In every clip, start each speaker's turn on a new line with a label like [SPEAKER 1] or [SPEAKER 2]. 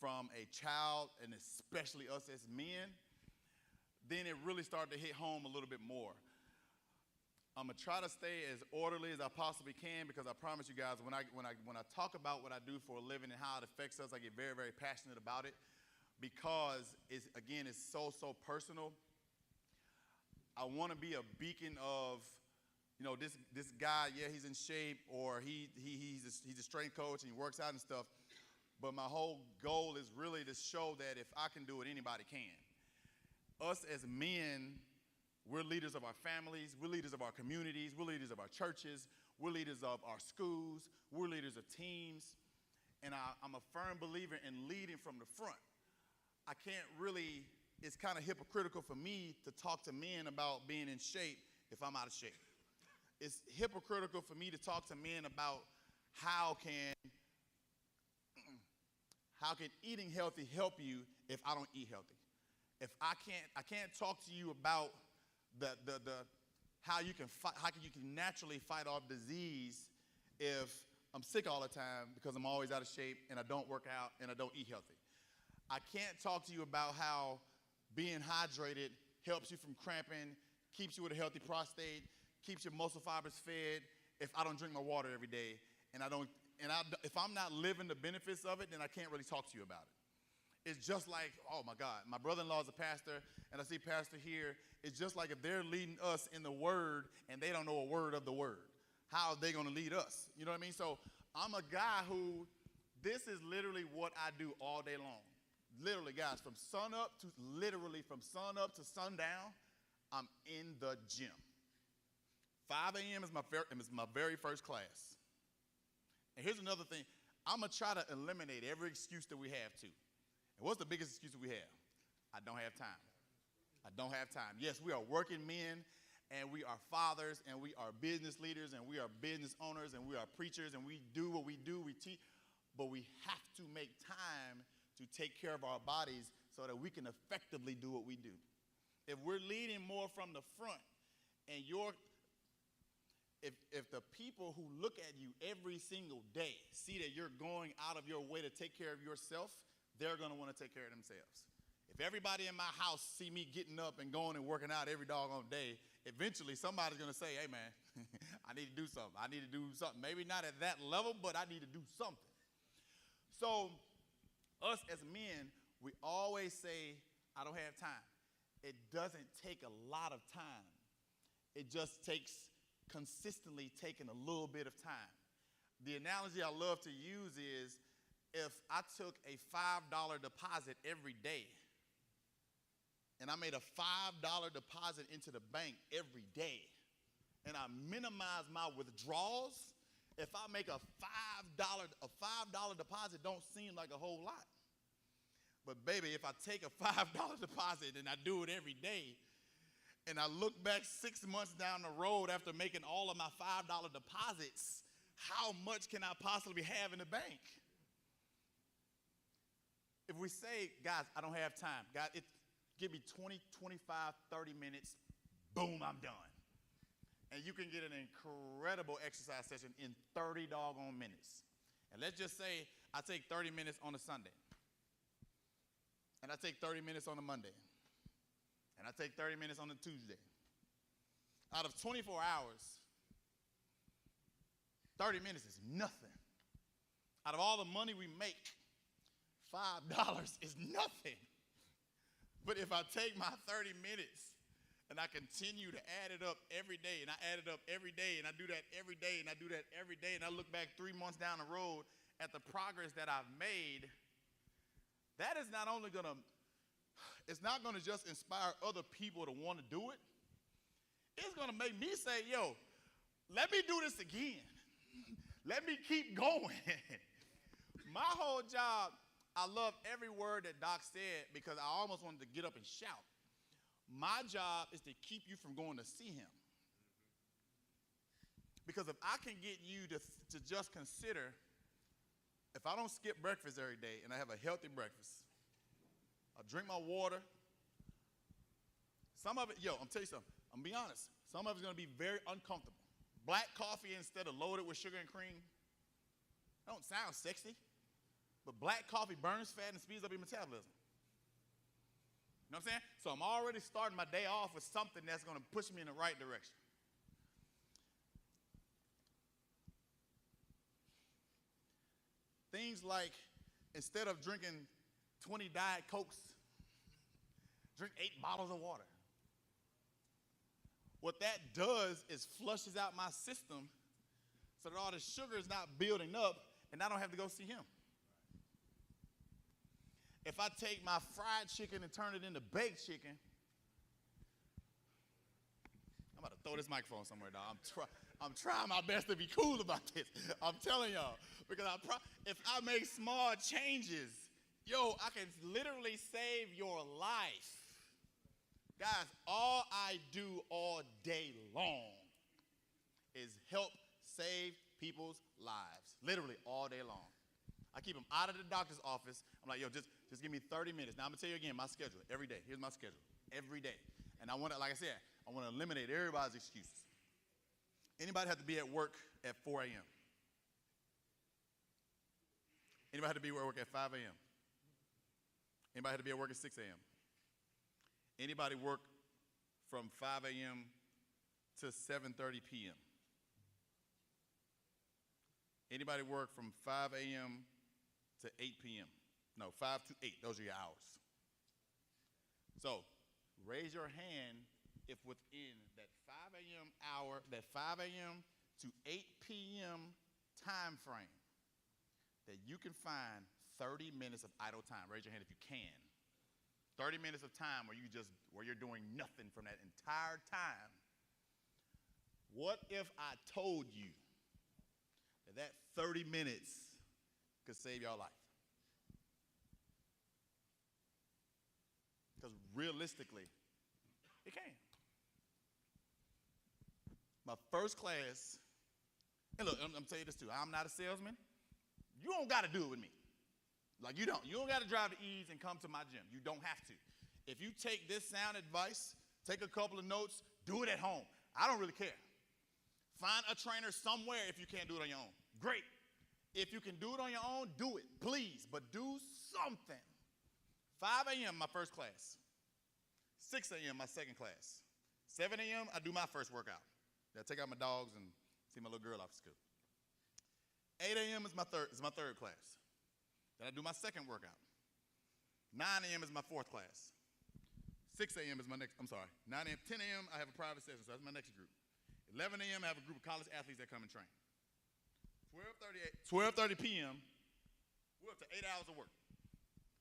[SPEAKER 1] from a child, and especially us as men, then it really started to hit home a little bit more. I'm gonna try to stay as orderly as I possibly can, because I promise you guys, when I talk about what I do for a living and how it affects us, I get very, very passionate about it, because it's so personal. I want to be a beacon of, this guy, yeah, he's in shape, or he's a strength coach and he works out and stuff. But my whole goal is really to show that if I can do it, anybody can. Us as men, we're leaders of our families, we're leaders of our communities, we're leaders of our churches, we're leaders of our schools, we're leaders of teams. And I'm a firm believer in leading from the front. It's kind of hypocritical for me to talk to men about being in shape if I'm out of shape. It's hypocritical for me to talk to men about how can eating healthy help you if I don't eat healthy. If I can't talk to you about how you can naturally fight off disease if I'm sick all the time because I'm always out of shape and I don't work out and I don't eat healthy. I can't talk to you about how being hydrated helps you from cramping, keeps you with a healthy prostate, keeps your muscle fibers fed if I don't drink my water every day, if I'm not living the benefits of it, then I can't really talk to you about it. It's just like, oh my God, my brother-in-law is a pastor, and I see pastor here. It's just like if they're leading us in the word and they don't know a word of the word. How are they going to lead us? You know what I mean? So I'm a guy who, this is literally what I do all day long. Literally, guys, from sun up to sundown, I'm in the gym. 5 a.m. is my very first class. And here's another thing. I'm going to try to eliminate every excuse that we have to. And what's the biggest excuse that we have? I don't have time. I don't have time. Yes, we are working men, and we are fathers, and we are business leaders, and we are business owners, and we are preachers, and we do what we do, we teach. But we have to make time to take care of our bodies so that we can effectively do what we do. If we're leading more from the front, and if the people who look at you every single day see that you're going out of your way to take care of yourself, they're going to want to take care of themselves. If everybody in my house see me getting up and going and working out every doggone day, eventually somebody's going to say, hey man, I need to do something. I need to do something. Maybe not at that level, but I need to do something. So us as men, we always say, I don't have time. It doesn't take a lot of time. It just takes consistently taking a little bit of time. The analogy I love to use is, if I took a $5 deposit every day and I made a $5 deposit into the bank every day and I minimize my withdrawals, if I make a $5 deposit don't seem like a whole lot. But baby, if I take a $5 deposit and I do it every day, and I look back 6 months down the road after making all of my $5 deposits, how much can I possibly have in the bank? If we say, guys, I don't have time, God, give me 20, 25, 30 minutes, boom, I'm done. And you can get an incredible exercise session in 30 doggone minutes. And let's just say I take 30 minutes on a Sunday. And I take 30 minutes on a Monday. And I take 30 minutes on a Tuesday. Out of 24 hours, 30 minutes is nothing. Out of all the money we make, $5 is nothing. But if I take my 30 minutes and I continue to add it up every day, and I add it up every day, and I do that every day, and I do that every day, and I look back 3 months down the road at the progress that I've made, that is not only it's not gonna just inspire other people to want to do it. It's gonna make me say, yo, let me do this again. Let me keep going. My whole job, I love every word that Doc said because I almost wanted to get up and shout. My job is to keep you from going to see him. Because if I can get you to just consider, if I don't skip breakfast every day and I have a healthy breakfast, I drink my water, some of it, I'm telling you something, I'm gonna be honest, some of it's gonna be very uncomfortable. Black coffee instead of loaded with sugar and cream, that don't sound sexy. But black coffee burns fat and speeds up your metabolism. You know what I'm saying? So I'm already starting my day off with something that's going to push me in the right direction. Things like, instead of drinking 20 Diet Cokes, drink 8 bottles of water. What that does is flushes out my system so that all the sugar is not building up and I don't have to go see him. If I take my fried chicken and turn it into baked chicken, I'm about to throw this microphone somewhere, dog. I'm trying my best to be cool about this. I'm telling y'all, because if I make small changes, I can literally save your life. Guys, all I do all day long is help save people's lives. Literally all day long. I keep them out of the doctor's office. I'm like, just give me 30 minutes. Now I'm gonna tell you again, my schedule, every day. Here's my schedule, every day. And I want to, like I said, I want to eliminate everybody's excuses. Anybody have to be at work at 4 a.m.? Anybody have to be at work at 5 a.m.? Anybody have to be at work at 6 a.m.? Anybody work from 5 a.m. to 7:30 p.m.? Anybody work from 5 a.m. to 8 p.m.? No, 5 to 8, those are your hours. So raise your hand if within that 5 a.m. hour, that 5 a.m. to 8 p.m. time frame, that you can find 30 minutes of idle time. Raise your hand if you can. 30 minutes of time where you're doing nothing from that entire time. What if I told you that 30 minutes could save your life? Because realistically, it can. My first class, and look, I'm telling you this too, I'm not a salesman. You don't got to do it with me. Like, you don't. You don't got to drive to Ease and come to my gym. You don't have to. If you take this sound advice, take a couple of notes, do it at home. I don't really care. Find a trainer somewhere if you can't do it on your own. Great. If you can do it on your own, do it, please. But do something. 5 a.m., my first class. 6 a.m., my second class. 7 a.m., I do my first workout. I take out my dogs and see my little girl off to school. 8 a.m. is my third class. Then I do my second workout. 9 a.m. is my fourth class. 6 a.m. is my next, 10 a.m. I have a private session, so that's my next group. 11 a.m. I have a group of college athletes that come and train. 12:30 p.m., we're up to 8 hours of work.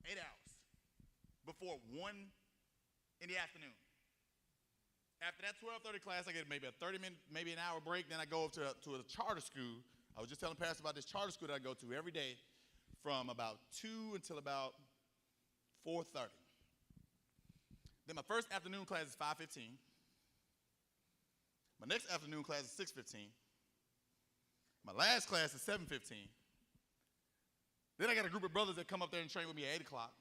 [SPEAKER 1] 8 hours. Before 1 in the afternoon. After that 12:30 class, I get maybe a 30-minute, maybe an hour break. Then I go to a charter school. I was just telling Pastor about this charter school that I go to every day from about 2 until about 4:30. Then my first afternoon class is 5:15. My next afternoon class is 6:15. My last class is 7:15. Then I got a group of brothers that come up there and train with me at 8 o'clock.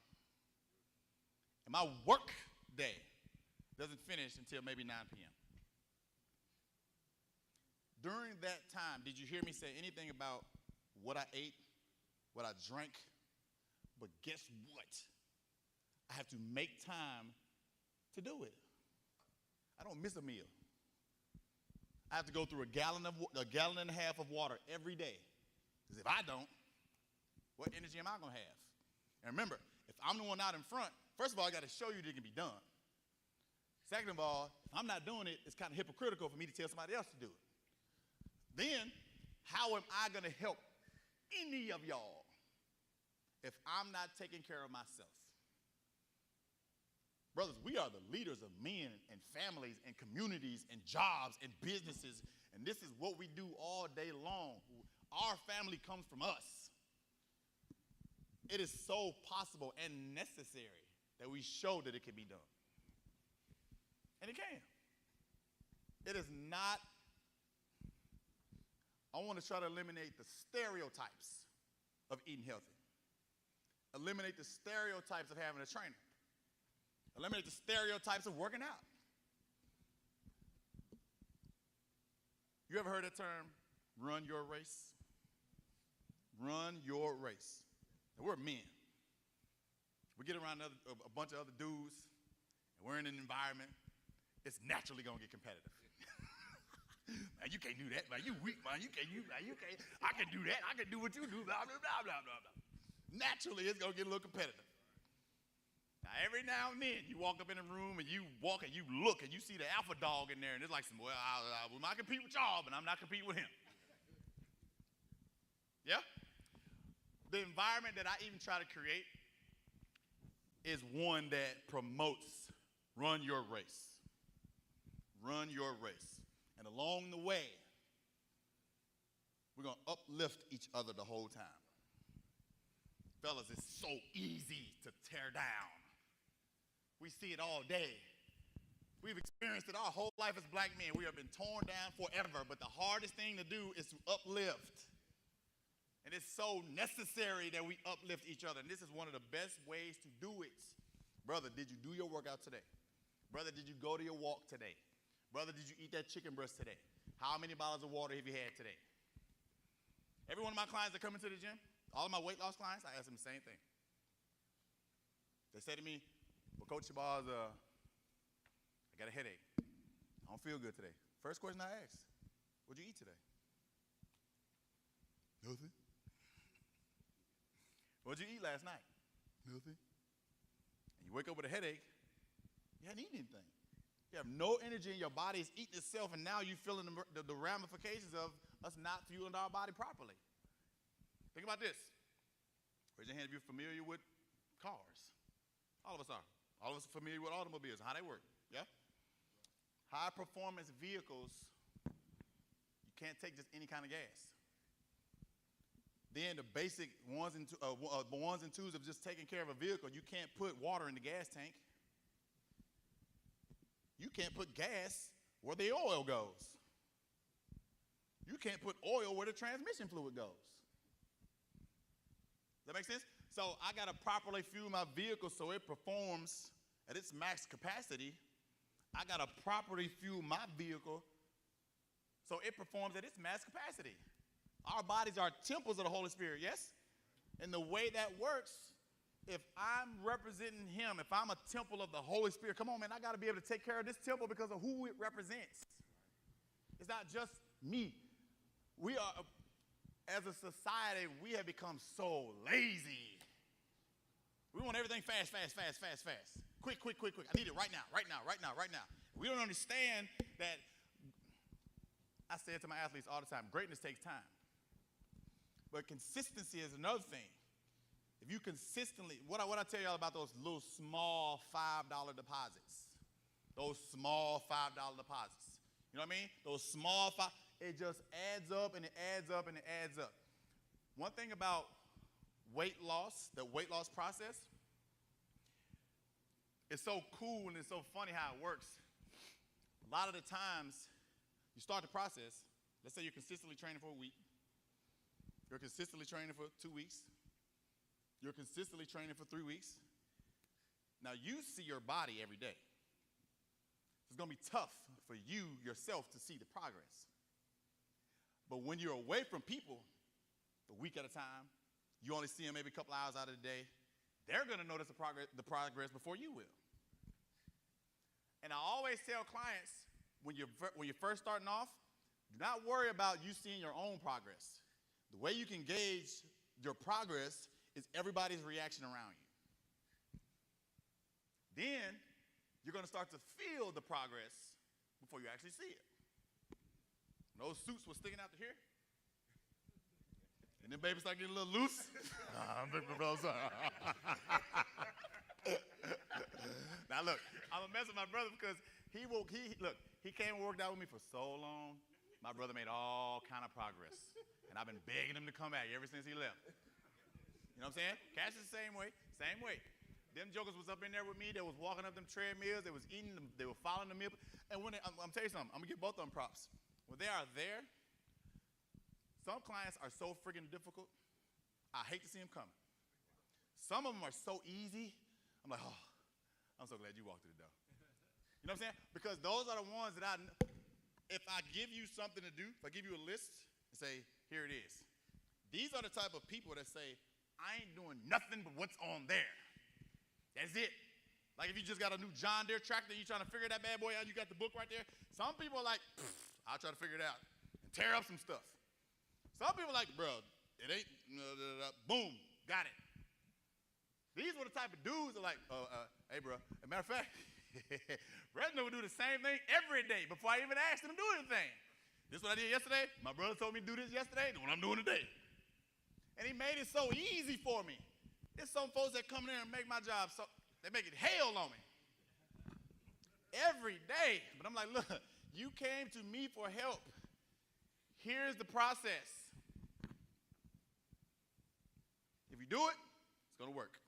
[SPEAKER 1] And my work day doesn't finish until maybe 9 p.m. During that time, did you hear me say anything about what I ate, what I drank? But guess what? I have to make time to do it. I don't miss a meal. I have to go through a gallon and a half of water every day. Because if I don't, what energy am I going to have? And remember, if I'm the one out in front, first of all, I got to show you that it can be done. Second of all, if I'm not doing it, it's kind of hypocritical for me to tell somebody else to do it. Then, how am I going to help any of y'all if I'm not taking care of myself? Brothers, we are the leaders of men and families and communities and jobs and businesses, and this is what we do all day long. Our family comes from us. It is so possible and necessary that we show that it can be done. And it can. It is not, I want to try to eliminate the stereotypes of eating healthy. Eliminate the stereotypes of having a trainer. Eliminate the stereotypes of working out. You ever heard that term, run your race? Run your race. And we're men. We get around a bunch of other dudes, and we're in an environment, it's naturally going to get competitive. Man, you can't do that, man. You weak, man. You can't. I can do that. I can do what you do, blah, blah, blah, blah, blah, blah. Naturally, it's going to get a little competitive. Now, every now and then, you walk up in a room, and you walk, and you look, and you see the alpha dog in there, and it's like, well, we might compete with y'all, but I'm not competing with him. Yeah? The environment that I even try to create is one that promotes run your race. Run your race. And along the way, we're going to uplift each other the whole time. Fellas, it's so easy to tear down. We see it all day. We've experienced it our whole life as black men. We have been torn down forever, but the hardest thing to do is to uplift. And it's so necessary that we uplift each other. And this is one of the best ways to do it. Brother, did you do your workout today? Brother, did you go to your walk today? Brother, did you eat that chicken breast today? How many bottles of water have you had today? Every one of my clients that come into the gym, all of my weight loss clients, I ask them the same thing. They say to me, well, Coach Shabazz, I got a headache. I don't feel good today. First question I ask, what'd you eat today? Nothing. What'd you eat last night? Nothing. And you wake up with a headache, you hadn't eaten anything. You have no energy in your body. It's eating itself, and now you're feeling the ramifications of us not fueling our body properly. Think about this. Raise your hand if you're familiar with cars. All of us are. All of us are familiar with automobiles and how they work, yeah? High-performance vehicles, you can't take just any kind of gas. Then the basic ones and twos of just taking care of a vehicle, you can't put water in the gas tank. You can't put gas where the oil goes. You can't put oil where the transmission fluid goes. Does that make sense? So I got to properly fuel my vehicle so it performs at its max capacity. I got to properly fuel my vehicle so it performs at its max capacity. Our bodies are temples of the Holy Spirit, yes? And the way that works, if I'm representing him, if I'm a temple of the Holy Spirit, come on, man, I got to be able to take care of this temple because of who it represents. It's not just me. We are, as a society, we have become so lazy. We want everything fast, fast, fast, fast, fast. Quick, quick, quick, quick. I need it right now, right now, right now, right now. We don't understand that, I say it to my athletes all the time, greatness takes time. But consistency is another thing. If you consistently, what I tell y'all about those little small $5 deposits, those small $5 deposits, you know what I mean? Those small it just adds up and it adds up and it adds up. One thing about weight loss, the weight loss process, it's so cool and it's so funny how it works. A lot of the times, you start the process, let's say you're consistently training for a week, you're consistently training for 2 weeks, you're consistently training for 3 weeks. Now you see your body every day. It's gonna be tough for you yourself to see the progress. But when you're away from people, a week at a time, you only see them maybe a couple hours out of the day, they're gonna notice the progress before you will. And I always tell clients, when you're first starting off, do not worry about you seeing your own progress. The way you can gauge your progress is everybody's reaction around you. Then you're going to start to feel the progress before you actually see it. When those suits were sticking out to here, and then baby start getting a little loose. Now look, I'm gonna mess with my brother because he came and worked out with me for so long. My brother made all kind of progress. And I've been begging him to come back ever since he left. You know what I'm saying? Cash is the same way, same way. Them jokers was up in there with me. They was walking up them treadmills. They was eating them. They were following the meal. And when I'm telling you something, I'm going to give both of them props. When they are there, some clients are so freaking difficult, I hate to see them coming. Some of them are so easy. I'm like, oh, I'm so glad you walked through the door. You know what I'm saying? Because those are the ones that if I give you something to do, if I give you a list and say, here it is. These are the type of people that say, I ain't doing nothing but what's on there. That's it. Like if you just got a new John Deere tractor, you trying to figure that bad boy out, you got the book right there. Some people are like, I'll try to figure it out and tear up some stuff. Some people are like, bro, it ain't, boom, got it. These were the type of dudes that are like, hey, bro, as a matter of fact, Reginald would do the same thing every day before I even asked him to do anything. This is what I did yesterday. My brother told me to do this yesterday. This is what I'm doing today. And he made it so easy for me. There's some folks that come in there and make my job so, they make it hell on me. Every day. But I'm like, look, you came to me for help. Here's the process. If you do it, it's going to work.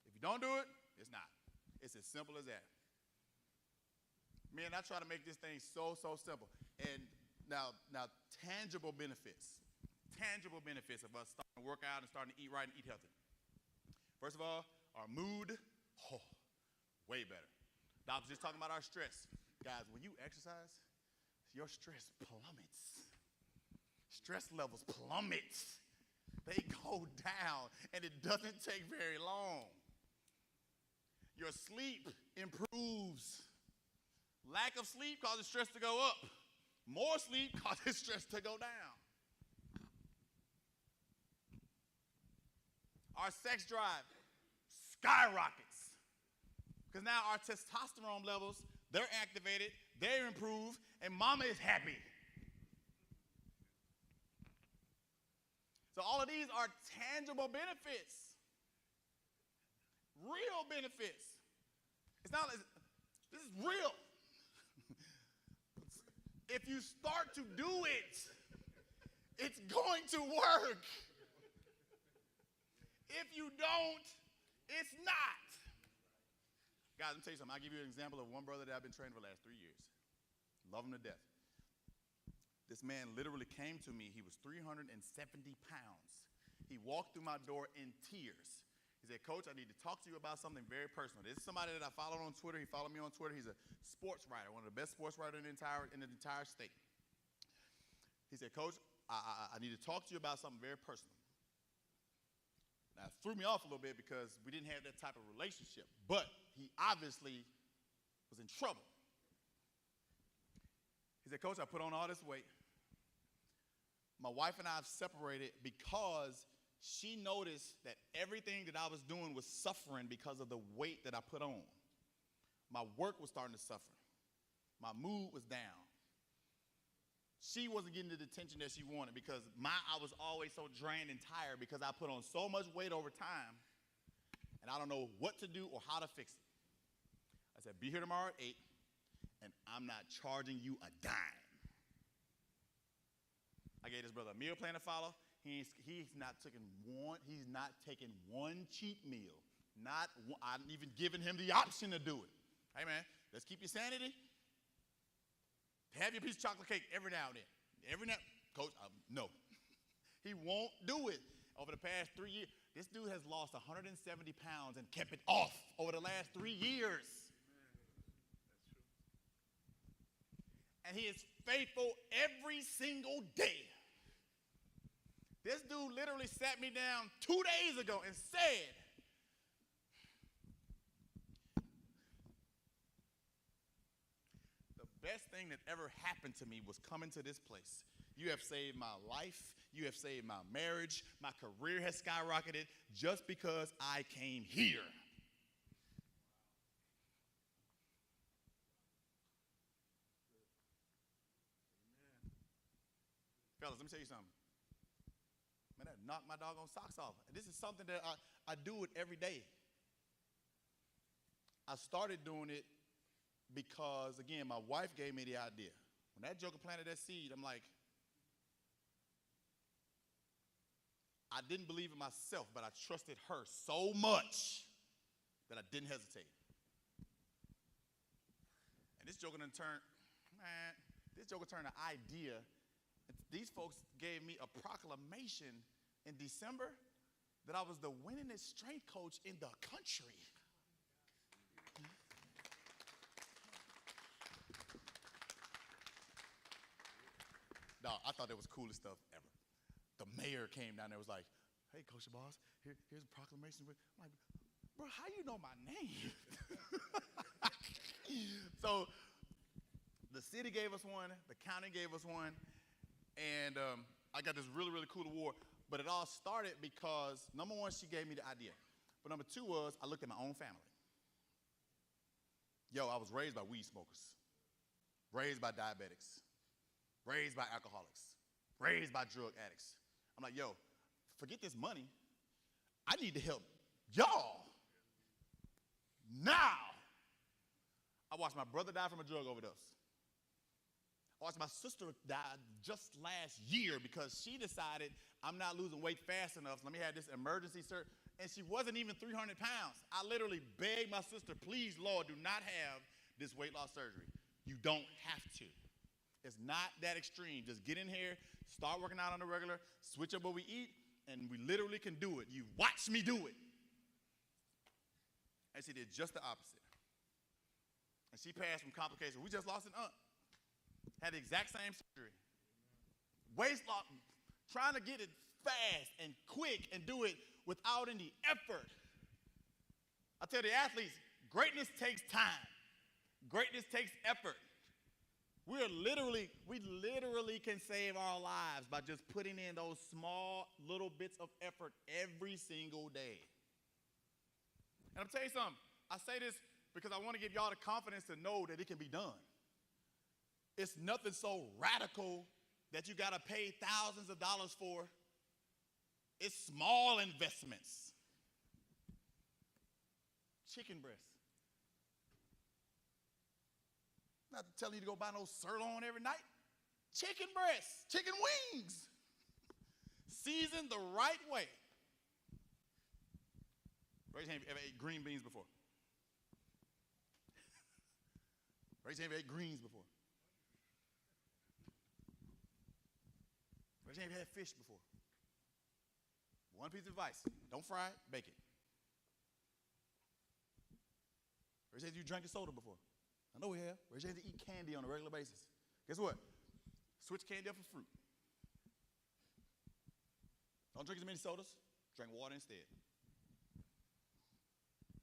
[SPEAKER 1] If you don't do it, it's not. It's as simple as that. Man, I try to make this thing so simple. And now tangible benefits. Tangible benefits of us starting to work out and starting to eat right and eat healthy. First of all, our mood, way better. I was just talking about our stress. Guys, when you exercise, your stress plummets. Stress levels plummet. They go down, and it doesn't take very long. Your sleep improves. Lack of sleep causes stress to go up. More sleep causes stress to go down. Our sex drive skyrockets. Because now our testosterone levels, they're activated, they're improved, and mama is happy. So all of these are tangible benefits. Real benefits. It's not, this is real. If you start to do it, it's going to work. If you don't, it's not. Guys, let me tell you something. I'll give you an example of one brother that I've been training for the last 3 years. Love him to death. This man literally came to me. He was 370 pounds. He walked through my door in tears. He said, Coach, I need to talk to you about something very personal. This is somebody that I followed on Twitter. He followed me on Twitter. He's a sports writer, one of the best sports writers in the entire state. He said, Coach, I need to talk to you about something very personal. Now, it threw me off a little bit because we didn't have that type of relationship. But he obviously was in trouble. He said, Coach, I put on all this weight. My wife and I have separated because she noticed that everything that I was doing was suffering because of the weight that I put on. My work was starting to suffer. My mood was down. She wasn't getting the attention that she wanted because I was always so drained and tired because I put on so much weight over time, and I don't know what to do or how to fix it. I said, be here tomorrow at 8, and I'm not charging you a dime. I gave this brother a meal plan to follow. He's not taking one cheat meal. I'm even giving him the option to do it. Hey, man, let's keep your sanity. Have your piece of chocolate cake every now and then. Coach, no. He won't do it. Over the past 3 years, this dude has lost 170 pounds and kept it off over the last 3 years. And he is faithful every single day. This dude literally sat me down 2 days ago and said, the best thing that ever happened to me was coming to this place. You have saved my life. You have saved my marriage. My career has skyrocketed just because I came here. Fellas, let me tell you something. Man, that knocked my doggone socks off. This is something that I do it every day. I started doing it because, again, my wife gave me the idea. When that joker planted that seed, I'm like, I didn't believe in myself, but I trusted her so much that I didn't hesitate. And this joker turned an idea. These folks gave me a proclamation in December that I was the winningest strength coach in the country. No, I thought that was the coolest stuff ever. The mayor came down there and was like, hey, Coach Boss, here's a proclamation. I'm like, bro, how you know my name? So the city gave us one, the county gave us one, and I got this really, really cool award. But it all started because, number one, she gave me the idea. But number two was, I looked at my own family. Yo, I was raised by weed smokers, raised by diabetics, raised by alcoholics, raised by drug addicts. I'm like, yo, forget this money. I need to help y'all now. I watched my brother die from a drug overdose. I watched my sister die just last year because she decided I'm not losing weight fast enough, so let me have this emergency surgery. And she wasn't even 300 pounds. I literally begged my sister, please, Lord, do not have this weight loss surgery. You don't have to. It's not that extreme. Just get in here, start working out on the regular, switch up what we eat, and we literally can do it. You watch me do it. And she did just the opposite. And she passed from complications. We just lost an aunt. Had the exact same surgery. Waist loss, trying to get it fast and quick and do it without any effort. I tell the athletes, greatness takes time. Greatness takes effort. We literally can save our lives by just putting in those small little bits of effort every single day. And I'll tell you something, I say this because I want to give y'all the confidence to know that it can be done. It's nothing so radical that you got to pay thousands of dollars for. It's small investments. Chicken breast. I'm not telling you to go buy no sirloin every night. Chicken breast, chicken wings. Seasoned the right way. Raise your hand if you ever ate green beans before. Raise your hand if you ate greens before. Raise your hand if you had fish before. One piece of advice, don't fry it, bake it. Raise your hand if you drank a soda before. I know we have. Raise your hand to eat candy on a regular basis. Guess what? Switch candy up for fruit. Don't drink as many sodas. Drink water instead.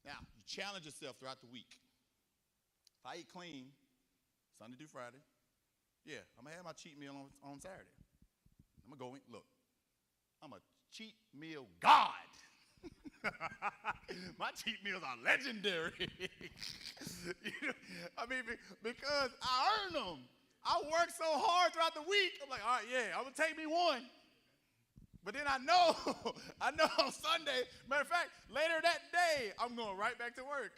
[SPEAKER 1] Now, you challenge yourself throughout the week. If I eat clean, Sunday through Friday, yeah, I'm going to have my cheat meal on Saturday. I'm going to go in, look, I'm a cheat meal god. My cheat meals are legendary. Because I earn them. I work so hard throughout the week. I'm like, all right, yeah, I'm going to take me one. But then I know on Sunday, matter of fact, later that day, I'm going right back to work.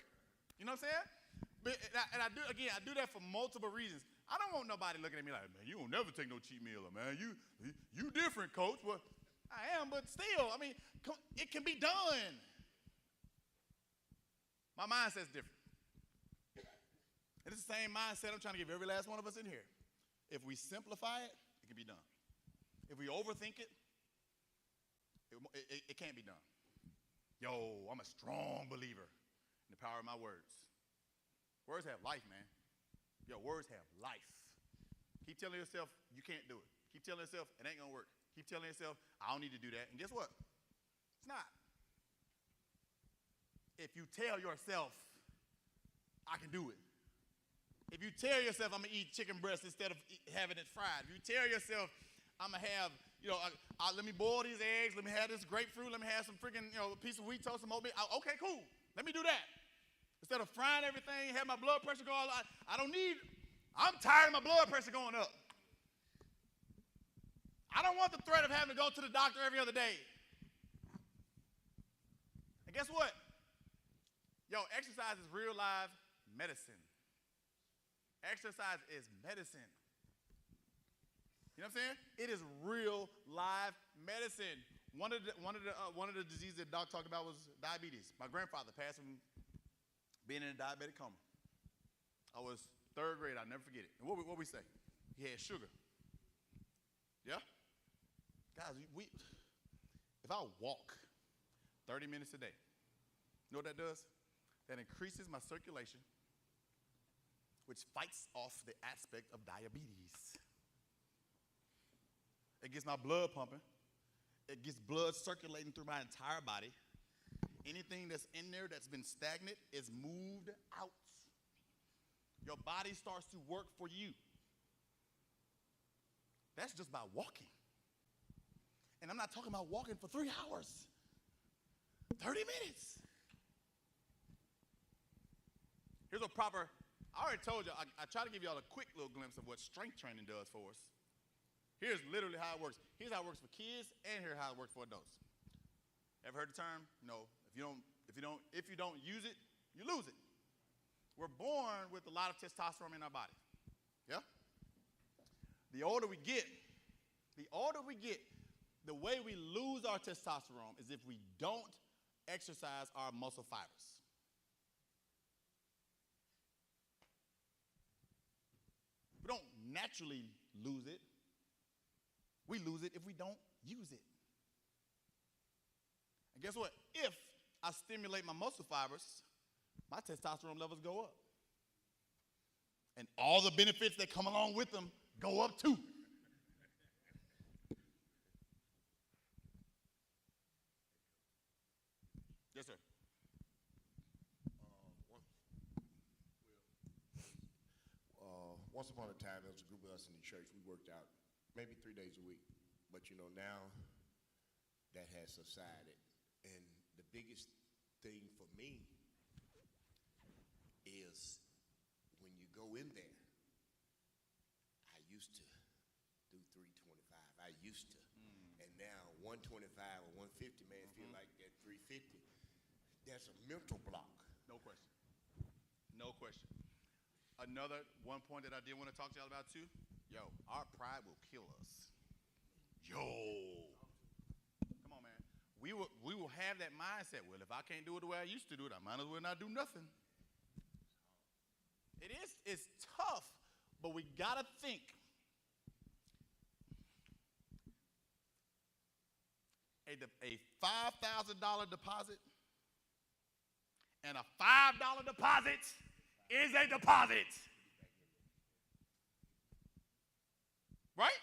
[SPEAKER 1] You know what I'm saying? I do that for multiple reasons. I don't want nobody looking at me like, man, you don't never take no cheat meal, man. You different, coach. Well, I am, but still, it can be done. My mindset's different. And it's the same mindset I'm trying to give every last one of us in here. If we simplify it, it can be done. If we overthink it, it can't be done. Yo, I'm a strong believer in the power of my words. Words have life, man. Yo, words have life. Keep telling yourself you can't do it. Keep telling yourself it ain't gonna work. Keep telling yourself I don't need to do that. And guess what? It's not. If you tell yourself I can do it. If you tell yourself I'm gonna eat chicken breast instead of having it fried. If you tell yourself I'm gonna have, let me boil these eggs, let me have this grapefruit, let me have some freaking, piece of wheat toast, some oatmeal. Okay, cool. Let me do that. Instead of frying everything, have my blood pressure go all out. I'm tired of my blood pressure going up. I don't want the threat of having to go to the doctor every other day. And guess what? Exercise is real live medicine. Exercise is medicine. You know what I'm saying? It is real live medicine. One of the diseases that Doc talked about was diabetes. My grandfather passed from being in a diabetic coma. I was 3rd grade. I'll never forget it. And what we say? He had sugar. Yeah? Guys, if I walk 30 minutes a day, you know what that does? That increases my circulation, which fights off the aspect of diabetes. It gets my blood pumping. It gets blood circulating through my entire body. Anything that's in there that's been stagnant is moved out. Your body starts to work for you. That's just by walking. And I'm not talking about walking for 3 hours, 30 minutes. Here's a proper, I already told you, I try to give y'all a quick little glimpse of what strength training does for us. Here's literally how it works. Here's how it works for kids, and here's how it works for adults. Ever heard the term? No. If you don't use it, you lose it. We're born with a lot of testosterone in our body. Yeah? The older we get, the way we lose our testosterone is if we don't exercise our muscle fibers. We don't naturally lose it. We lose it if we don't use it. And guess what? If I stimulate my muscle fibers, my testosterone levels go up. And all the benefits that come along with them go up too. Yes, sir.
[SPEAKER 2] Once upon a time, there was a group of us in the church. We worked out maybe 3 days a week. But, you know, now that has subsided. And the biggest thing for me is when you go in there, I used to do 325. I used to. And now 125 or 150, man, feel like that 350. That's a mental block.
[SPEAKER 1] No question. No question. Another one point that I did want to talk to y'all about too, our pride will kill us. Come on, man. We will have that mindset. Well, if I can't do it the way I used to do it, I might as well not do nothing. It's tough, but we gotta think. A $5,000 deposit and a $5 deposit is a deposit. Right?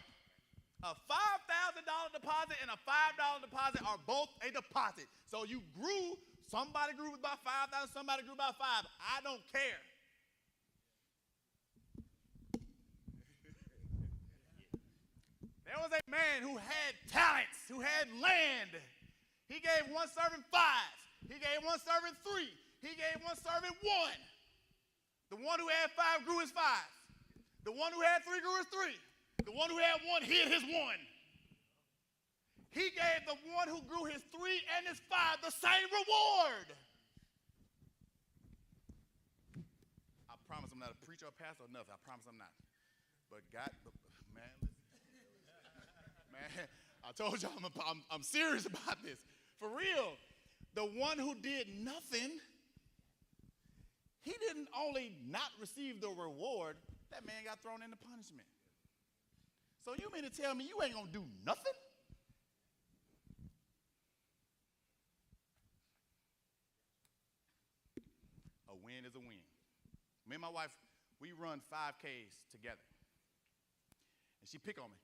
[SPEAKER 1] A $5,000 deposit and a $5 deposit are both a deposit. So you grew, somebody grew by 5,000, somebody grew by 5. I don't care. There was a man who had talents, who had land. He gave one servant 5. He gave one servant 3. He gave one servant 1. The one who had 5 grew his 5. The one who had 3 grew his 3. The one who had 1 hid his 1. He gave the one who grew his 3 and his 5 the same reward. I promise I'm not a preacher or pastor or nothing. I promise I'm not. But God, man, man, I told y'all I'm serious about this. For real. The one who did nothing, he didn't only not receive the reward, that man got thrown into punishment. So you mean to tell me you ain't gonna do nothing? A win is a win. Me and my wife, we run 5Ks together. And she pick on me.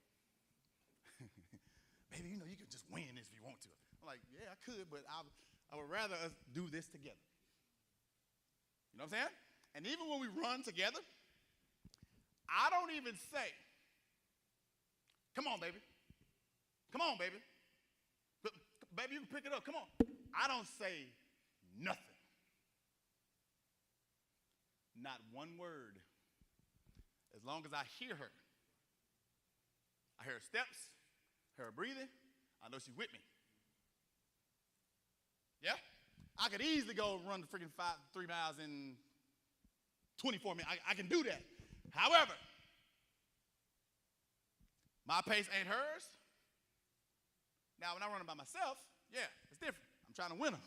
[SPEAKER 1] Baby, you know you can just win this if you want to. I'm like, yeah, I could, but I would rather us do this together. You know what I'm saying? And even when we run together, I don't even say, come on, baby. Come on, baby. Baby, you can pick it up. Come on. I don't say nothing. Not one word. As long as I hear her. I hear her steps, hear her breathing. I know she's with me. Yeah? I could easily go run the freaking 3 miles in 24 minutes. I can do that. However, my pace ain't hers. Now, when I'm running by myself, yeah, it's different. I'm trying to win them.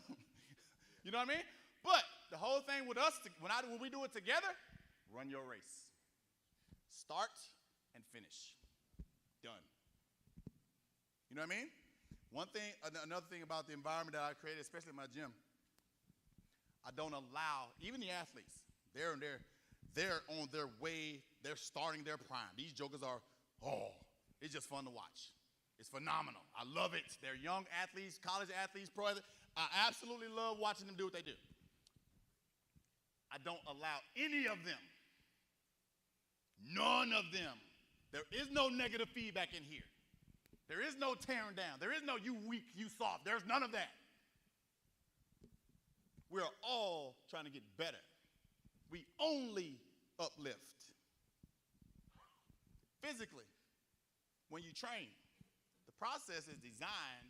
[SPEAKER 1] You know what I mean? But the whole thing with us, when we do it together, run your race. Start and finish. Done. You know what I mean? Another thing about the environment that I created, especially in my gym, I don't allow, even the athletes, they're on their way, they're starting their prime. These jokers are, it's just fun to watch. It's phenomenal. I love it. They're young athletes, college athletes, pro athletes. I absolutely love watching them do what they do. I don't allow any of them, none of them. There is no negative feedback in here. There is no tearing down. There is no you weak, you soft. There's none of that. We're all trying to get better. We only uplift. Physically, when you train, the process is designed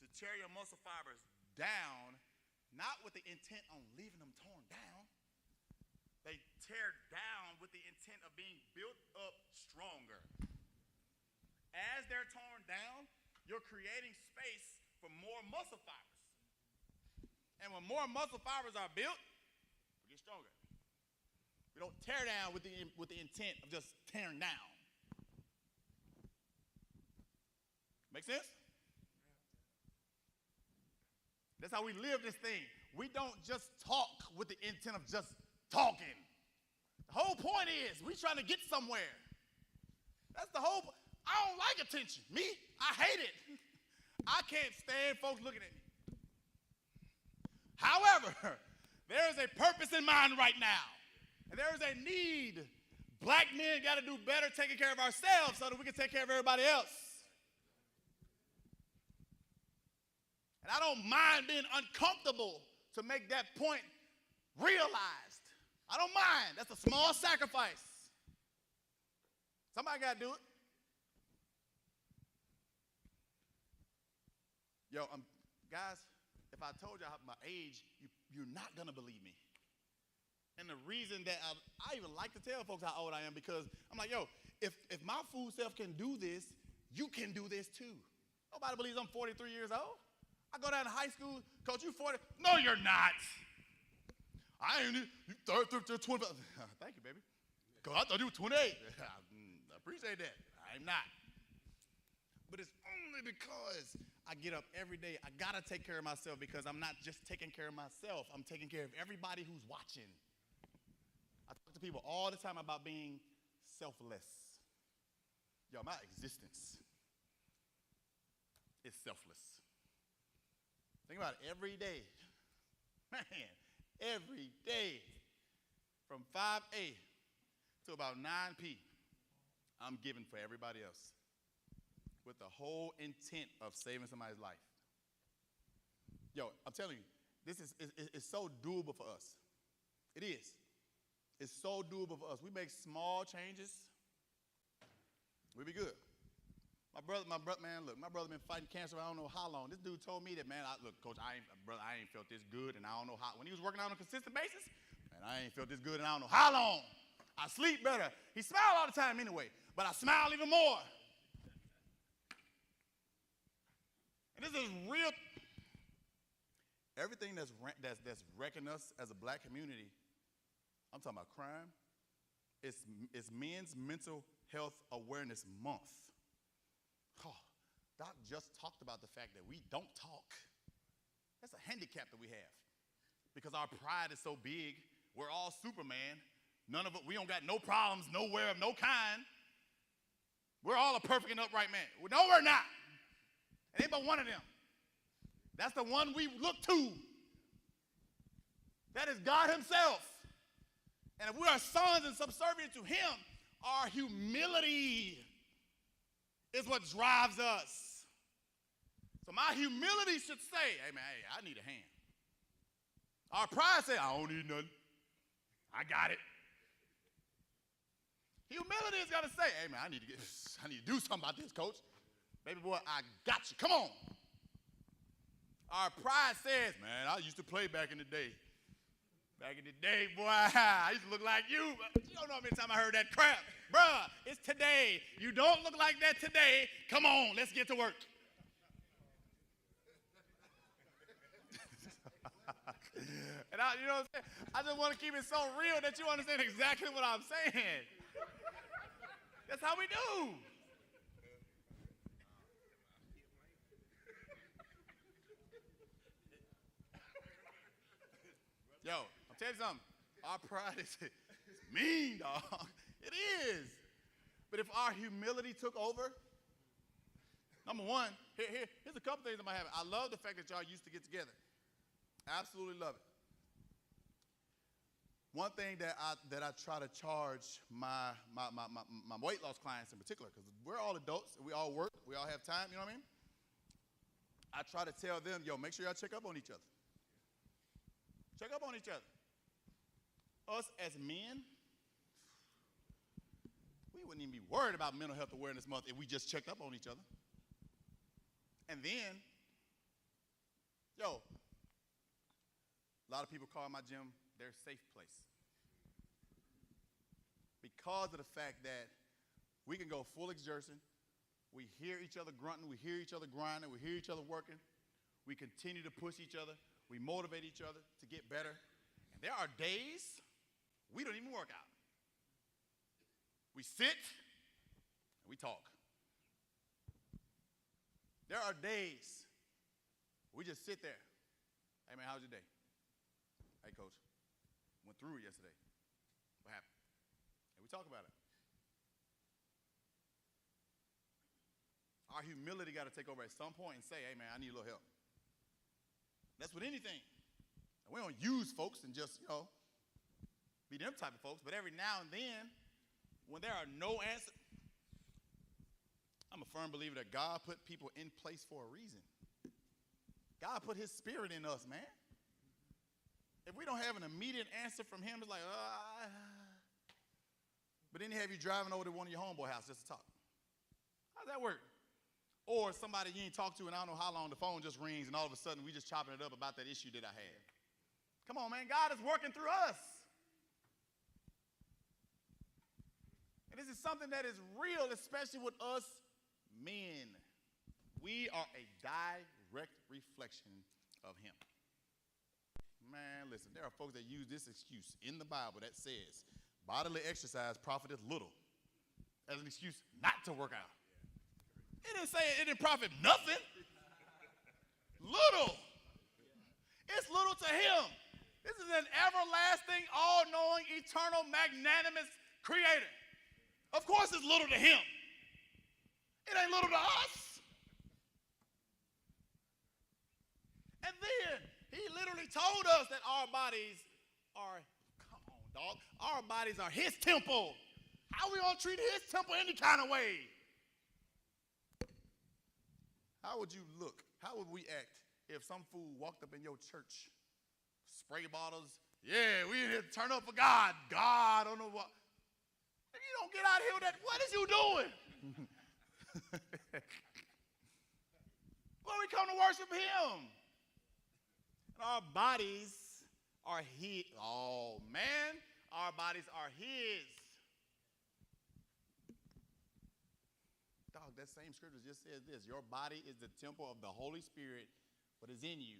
[SPEAKER 1] to tear your muscle fibers down, not with the intent on leaving them torn down. They tear down with the intent of being built up stronger. As they're torn down, you're creating space for more muscle fibers. And when more muscle fibers are built, we get stronger. We don't tear down with the intent of just tearing down. Make sense? That's how we live this thing. We don't just talk with the intent of just talking. The whole point is we trying to get somewhere. That's the whole. I don't like attention. Me, I hate it. I can't stand folks looking at me. However, there is a purpose in mind right now. And there is a need. Black men got to do better taking care of ourselves so that we can take care of everybody else. And I don't mind being uncomfortable to make that point realized. I don't mind. That's a small sacrifice. Somebody got to do it. Yo, guys, if I told you my age, you're not going to believe me. And the reason that I even like to tell folks how old I am because I'm like, yo, if my food self can do this, you can do this too. Nobody believes I'm 43 years old. I go down to high school, coach, you 40? No, you're not. I ain't, you 30, 25. Thank you, baby. Because I thought you were 28. I appreciate that. I'm not. But it's only because I get up every day. I got to take care of myself because I'm not just taking care of myself. I'm taking care of everybody who's watching. I talk to people all the time about being selfless. Yo, my existence is selfless. Think about it, every day, man, every day from 5A to about 9P, I'm giving for everybody else with the whole intent of saving somebody's life. Yo, I'm telling you, this is so doable for us. It is. It's so doable for us. We make small changes, we'll be good. My brother, man, look, my brother been fighting cancer for I don't know how long. This dude told me that, man, look, coach, I ain't felt this good, and I don't know how. When he was working out on a consistent basis, man, I ain't felt this good, and I don't know how long. I sleep better. He smiled all the time anyway, but I smile even more. And this is real. Everything that's wrecking us as a black community, I'm talking about crime, it's Men's Mental Health Awareness Month. Oh, Doc just talked about the fact that we don't talk. That's a handicap that we have because our pride is so big. We're all Superman. None of it, we don't got no problems nowhere of no kind. We're all a perfect and upright man. No, we're not. It ain't but one of them. That's the one we look to. That is God himself. And if we are sons and subservient to him, our humility is what drives us. So my humility should say, hey, man, hey, I need a hand. Our pride say, I don't need nothing. I got it. Humility is going to say, hey, man, I need to do something about this, coach. Baby boy, I got you. Come on. Our pride says, man, I used to play back in the day. Back in the day, boy, I used to look like you. You don't know how many times I heard that crap. Bruh, it's today. You don't look like that today. Come on, let's get to work. And you know what I'm saying? I just want to keep it so real that you understand exactly what I'm saying. That's how we do. Yo, I'll tell you something. Our pride is mean, dog. It is. But if our humility took over, Number one, here's a couple things that might happen. I love the fact that y'all used to get together. Absolutely love it. One thing that I try to charge my weight loss clients in particular, because we're all adults and we all work, we all have time, you know what I mean? I try to tell them, yo, make sure y'all check up on each other. Check up on each other. Us as men, we wouldn't even be worried about Mental Health Awareness Month if we just checked up on each other. And then, yo, a lot of people call my gym their safe place. Because of the fact that we can go full exertion, we hear each other grunting, we hear each other grinding, we hear each other working, we continue to push each other, we motivate each other to get better. And there are days we don't even work out. We sit and we talk. There are days we just sit there. Hey man, how's your day? Hey coach, went through it yesterday. What happened? And we talk about it. Our humility got to take over at some point and say, hey man, I need a little help. That's with anything. And we don't use folks and just, be them type of folks, but every now and then, when there are no answers, I'm a firm believer that God put people in place for a reason. God put his spirit in us, man. If we don't have an immediate answer from him, it's like, but then he have you driving over to one of your homeboy house just to talk. How's that work? Or somebody you ain't talked to and I don't know how long, the phone just rings and all of a sudden we just chopping it up about that issue that I had. Come on, man, God is working through us. And this is something that is real, especially with us men. We are a direct reflection of him. Man, listen, there are folks that use this excuse in the Bible that says bodily exercise profiteth little as an excuse not to work out. It didn't say it didn't profit nothing. Little. It's little to him. This is an everlasting, all-knowing, eternal, magnanimous creator. Of course it's little to him. It ain't little to us. And then he literally told us that our bodies are, come on, dog, our bodies are his temple. How are we going to treat his temple any kind of way? How would you look? How would we act if some fool walked up in your church, spray bottles, yeah, we in here to turn up for God. God, I don't know what. If you don't get out of here with that, what is you doing? Well, we come to worship him. And our bodies are his. Oh, man, our bodies are his. Dog, that same scripture just says this. Your body is the temple of the Holy Spirit, what is in you.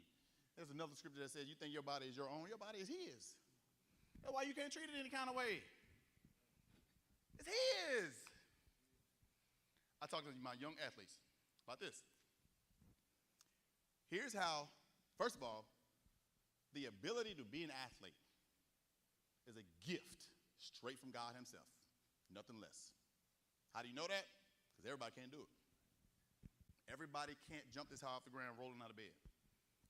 [SPEAKER 1] There's another scripture that says you think your body is your own. Your body is his. That's why you can't treat it any kind of way. It's his. I talk to my young athletes about this. Here's how, first of all, the ability to be an athlete is a gift straight from God himself, nothing less. How do you know that? Because everybody can't do it. Everybody can't jump this high off the ground rolling out of bed.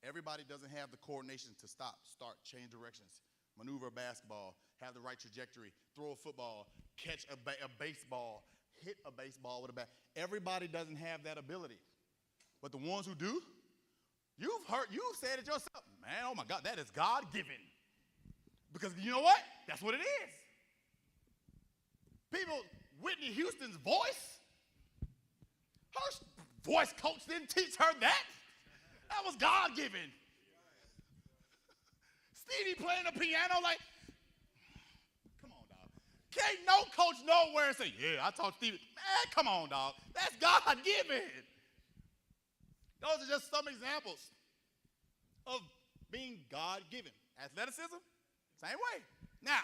[SPEAKER 1] Everybody doesn't have the coordination to stop, start, change directions, maneuver a basketball, have the right trajectory, throw a football, catch a baseball, hit a baseball with a bat. Everybody doesn't have that ability. But the ones who do, you've said it yourself. Man, oh my God, that is God-given. Because you know what? That's what it is. People, Whitney Houston's voice, her voice coach didn't teach her that. That was God-given. Stevie playing the piano like, come on, dog. Can't no coach nowhere say, yeah, I taught Stevie. Man, come on, dog. That's God-given. Those are just some examples of being God-given. Athleticism, same way. Now,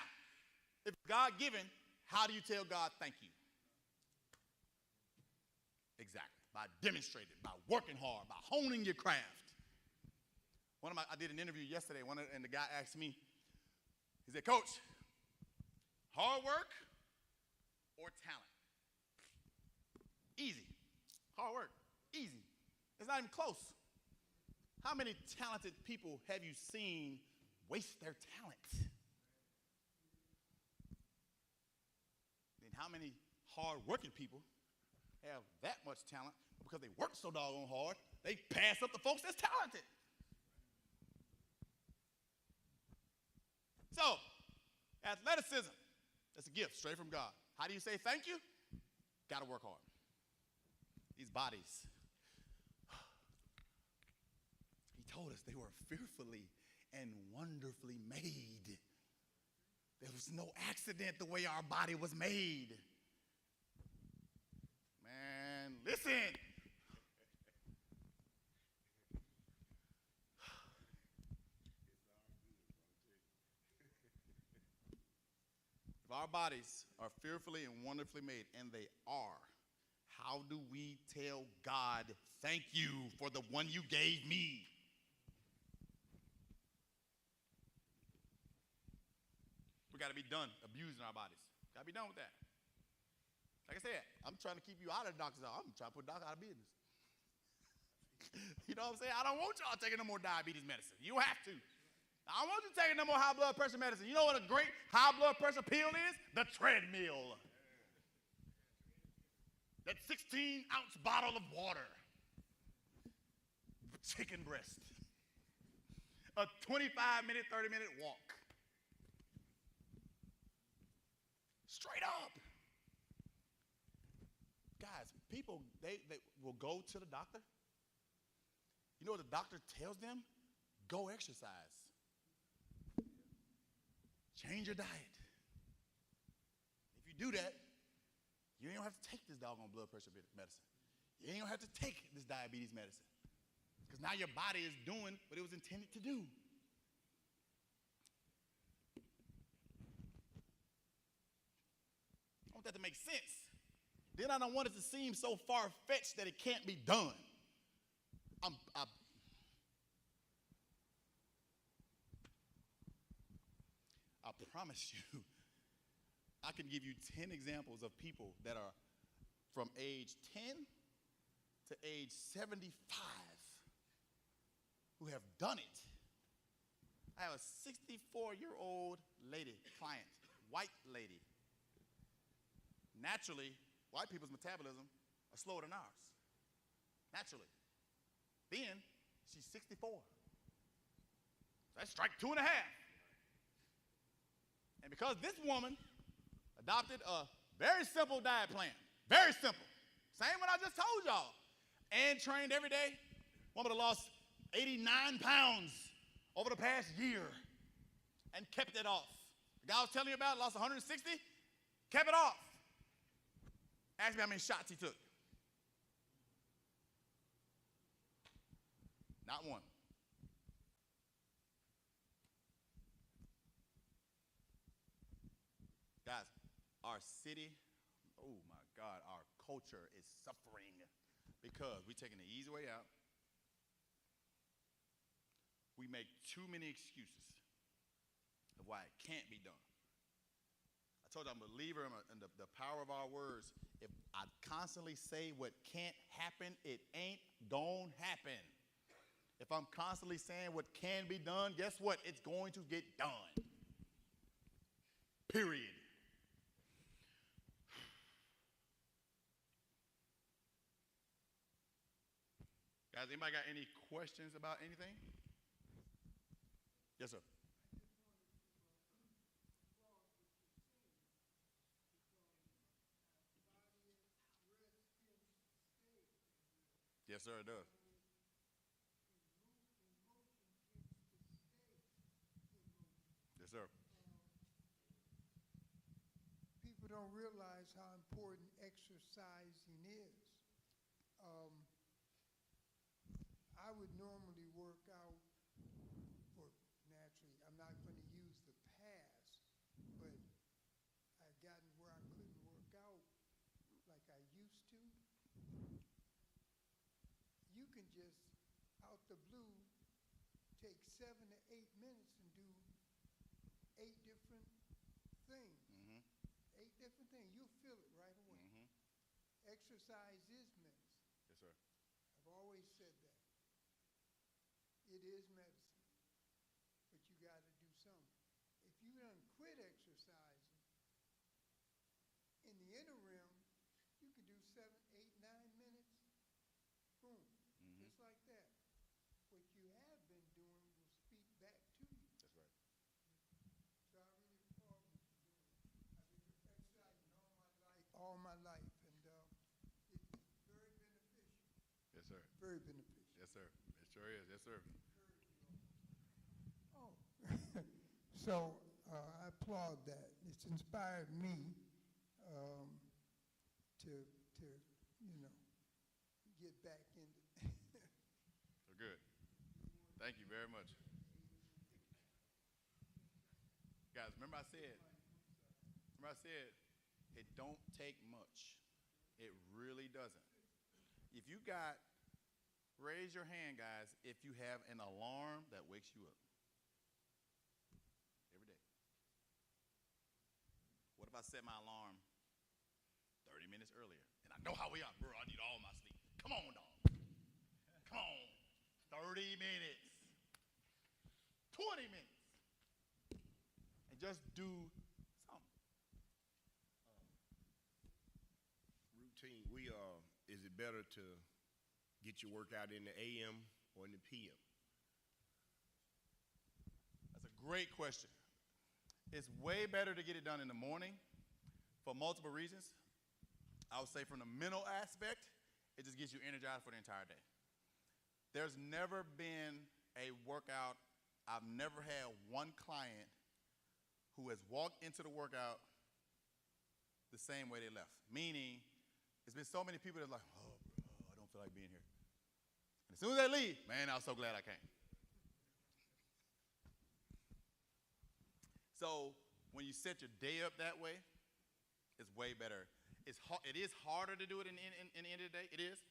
[SPEAKER 1] if God-given, how do you tell God thank you? Exactly. By demonstrating, by working hard, by honing your craft. I did an interview yesterday, and the guy asked me, he said, Coach, hard work or talent? Easy. Hard work. Easy. It's not even close. How many talented people have you seen waste their talent? And how many hard-working people have that much talent, but because they work so doggone hard, they pass up the folks that's talented? So, athleticism, that's a gift straight from God. How do you say thank you? Got to work hard. These bodies, he told us they were fearfully and wonderfully made. There was no accident the way our body was made. Man, listen. If our bodies are fearfully and wonderfully made, and they are, how do we tell God, thank you for the one you gave me? We got to be done abusing our bodies. Got to be done with that. Like I said, I'm trying to keep you out of the doctor's office. I'm trying to put doctors out of business. You know what I'm saying? I don't want y'all taking no more diabetes medicine. You have to. I don't want you taking no more high blood pressure medicine. You know what a great high blood pressure pill is? The treadmill. That 16-ounce bottle of water. Chicken breast. A 25-minute, 30-minute walk. Straight up. Guys, people, they will go to the doctor. You know what the doctor tells them? Go exercise. Change your diet. If you do that, you ain't gonna have to take this doggone blood pressure medicine. You ain't gonna have to take this diabetes medicine. Because now your body is doing what it was intended to do. I want that to make sense. Then I don't want it to seem so far-fetched that it can't be done. I promise you, I can give you 10 examples of people that are from age 10 to age 75 who have done it. I have a 64-year-old lady, client, white lady. Naturally, white people's metabolism are slower than ours. Naturally. Then, she's 64. So that's strike 2.5. And because this woman adopted a very simple diet plan, very simple, same one I just told y'all, and trained every day, woman that lost 89 pounds over the past year and kept it off. The guy I was telling you about lost 160, kept it off. Ask me how many shots he took. Not one. Guys, our city, oh my God, our culture is suffering because we're taking the easy way out. We make too many excuses of why it can't be done. I told you I'm a believer in the power of our words. If I constantly say what can't happen, it ain't gonna happen. If I'm constantly saying what can be done, guess what? It's going to get done. Period. Guys, anybody got any questions about anything? Yes, sir. Yes, sir, it does. Yes, sir.
[SPEAKER 3] People don't realize how important exercising is. I would normally work out, or naturally, I'm not going to use the past, but I've gotten where I couldn't work out like I used to. You can just, out the blue, take 7 to 8 minutes and do 8 different things.
[SPEAKER 1] Mm-hmm.
[SPEAKER 3] 8 different things. You'll feel it right away.
[SPEAKER 1] Mm-hmm.
[SPEAKER 3] Exercise is medicine.
[SPEAKER 1] Yes, sir.
[SPEAKER 3] I've always said that. It is medicine, but you got to do something. If you done quit exercising, in the interim, you could do 7, 8, 9 minutes, boom, just like that. What you have been doing will speak back to you.
[SPEAKER 1] That's right.
[SPEAKER 3] So I really applaud what you're doing. I've been exercising all my life, and it's very beneficial.
[SPEAKER 1] Yes, sir.
[SPEAKER 3] Very beneficial.
[SPEAKER 1] Yes, sir. It sure is. Yes, sir.
[SPEAKER 3] Oh, so I applaud that. It's inspired me to get back into.
[SPEAKER 1] So good. Thank you very much. Guys, remember I said it don't take much. It really doesn't. If you got, raise your hand, guys, if you have an alarm that wakes you up every day. What if I set my alarm 30 minutes earlier? And I know how we are, bro. I need all my sleep. Come on, dog. Come on. 30 minutes. 20 minutes. And just do something.
[SPEAKER 2] Routine. Is it better to get your workout in the AM or in the PM?
[SPEAKER 1] That's a great question. It's way better to get it done in the morning for multiple reasons. I would say from the mental aspect, it just gets you energized for the entire day. There's never been a workout, I've never had one client who has walked into the workout the same way they left. Meaning, there's been so many people that are like, oh, bro, I don't feel like being here. And as soon as they leave, man, I was so glad I came. So when you set your day up that way, it's way better. It is harder to do it in the end of the day. It is.